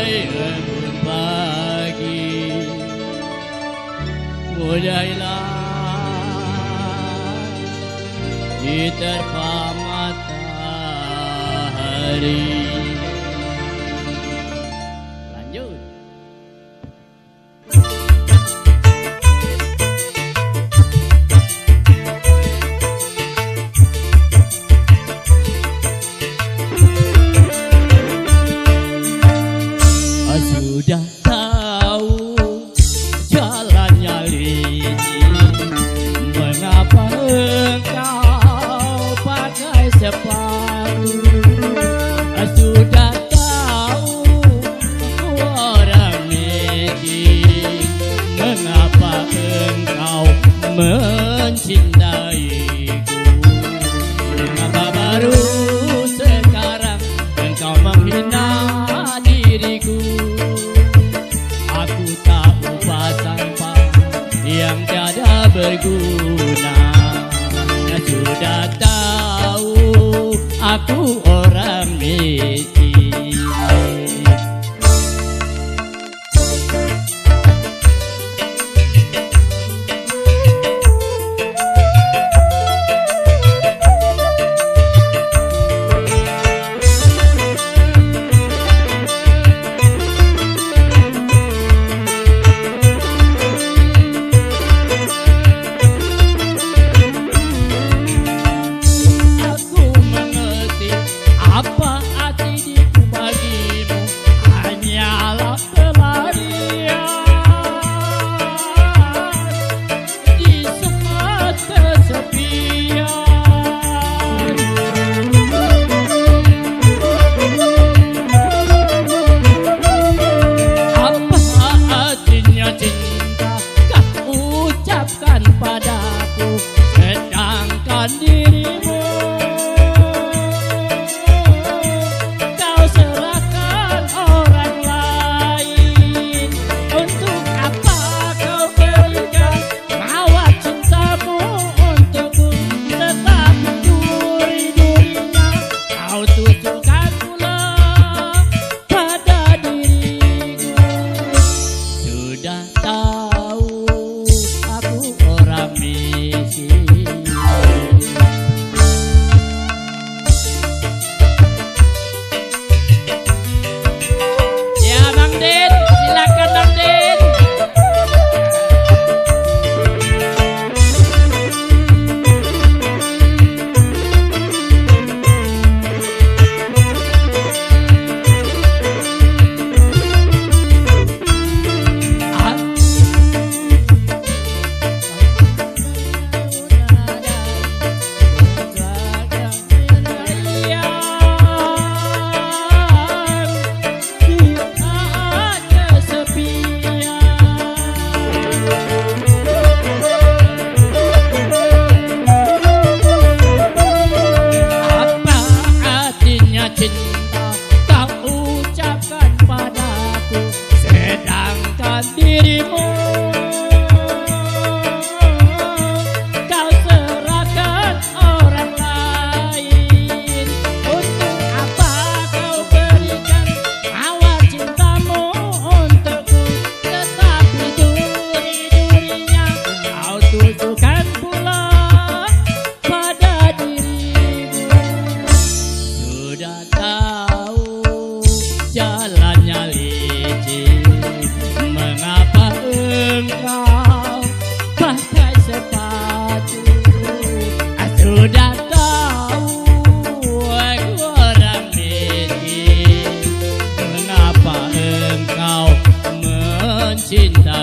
embun pagi, mulailah diterpa matahari. Lanjut. Sudah tahu jalannya licin, mengapa engkau pakai sepatu? Sudah tahu orang miskin, mengapa engkau mencintaiku? Mengapa baru sekarang engkau menghina diriku? Aku tahu sampah yang tiada berguna. Sudah tahu aku orang miskin. Apa arti bagimu? Hanyalah pelarian di semua kesepian. Apa artinya cinta kau ucapkan padaku, sedangkan dirimu dirimu kau serahkan orang lain. Untuk apa kau berikan awal cintamu untukku, tetapi duri-durinya kau tujukan pula pada dirimu. Sudah tahu jalannya licin, mengapa engkau pakai sepatu? Sudah tahu aku orang miskin, mengapa engkau mencintai